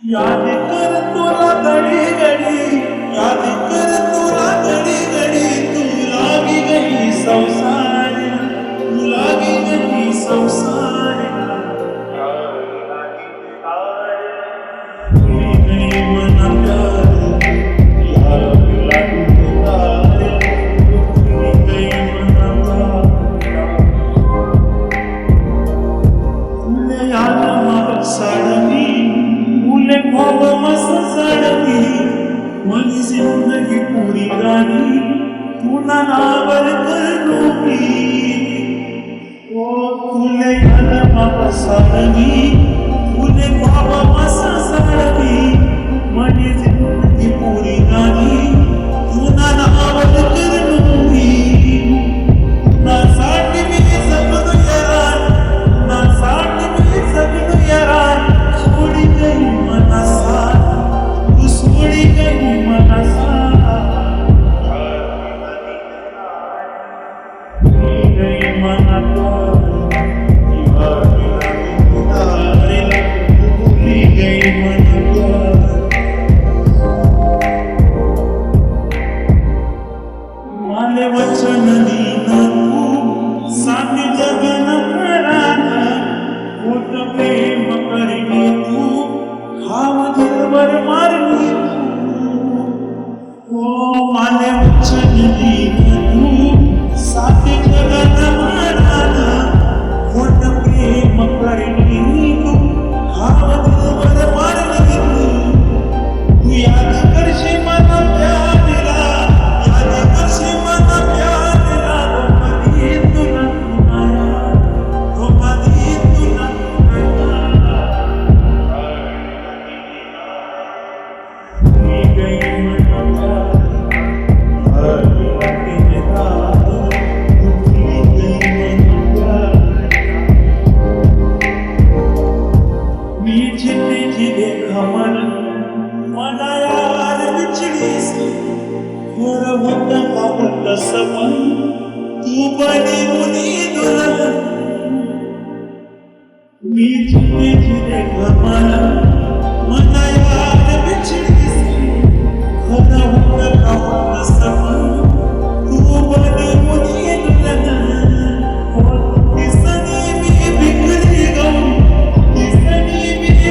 याद कर तुला घडी घडी, याद कर तुला घडी घडी, तू लागी गई संसार, तू लागी गई संसार, भूली गई मना प्यार, याद लागी तार, भूली गई मना प्यार, तुले याद मार साडवी, फुले ख्वाब मस साडवी, माझी जिंदगी पुरी राणी, तुला नावर करूनी, ओ तुले याद मार साडवी, फुले ख्वाब मस साडवी, माझी जिंदगी पुरी राणी, तुला नावर करूनी, ना साठी मी जगलो यार, ना साठी मी जगलो यार, सोडी गई मना साथ, तू सोडी गई मना साथ, भूली गई मना प्यार, याद लागी तारे, भूली गई मना प्यार, माले वचन दीना तू, साथी जगन कराना, खोट प्रेम करनी तू, खाव दिलवर मारनी तू, ओ माले वचन दीना तू, साथी जगन कराना, खोट प्रेम करनी तू, खाव दिलवर मारनी तू, तू याद करशी मना प्यारला, याद करशी मना प्यारला, कधी तुला तुनाया, तो कधी तुला तुनाया, भूली गई मना प्यार, याद लागी तार, भूली गई मना प्यार, मीठी मीठी देखा मन, मना यार बिछड़ीस, और होता पावत सपन, तू बनी मुनी दुल्हन, मीठी मीठी देखा मन, मना यार बिछड़ीस, और होता पावत सपन, तू बनी मुनी दुल्हन, और किसने भी बिखरी गऊं, किसने भी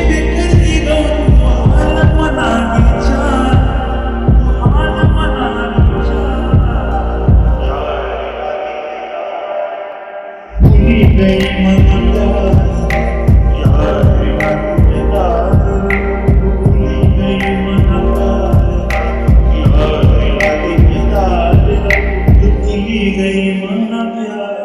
बिखरी गऊं, हाल मना विचार, हाल मना विचार, भूली गई मना प्यार, याद लागी तार, भूली गई मना प्यार, याद लागी तार, भूली गई मना प्यार.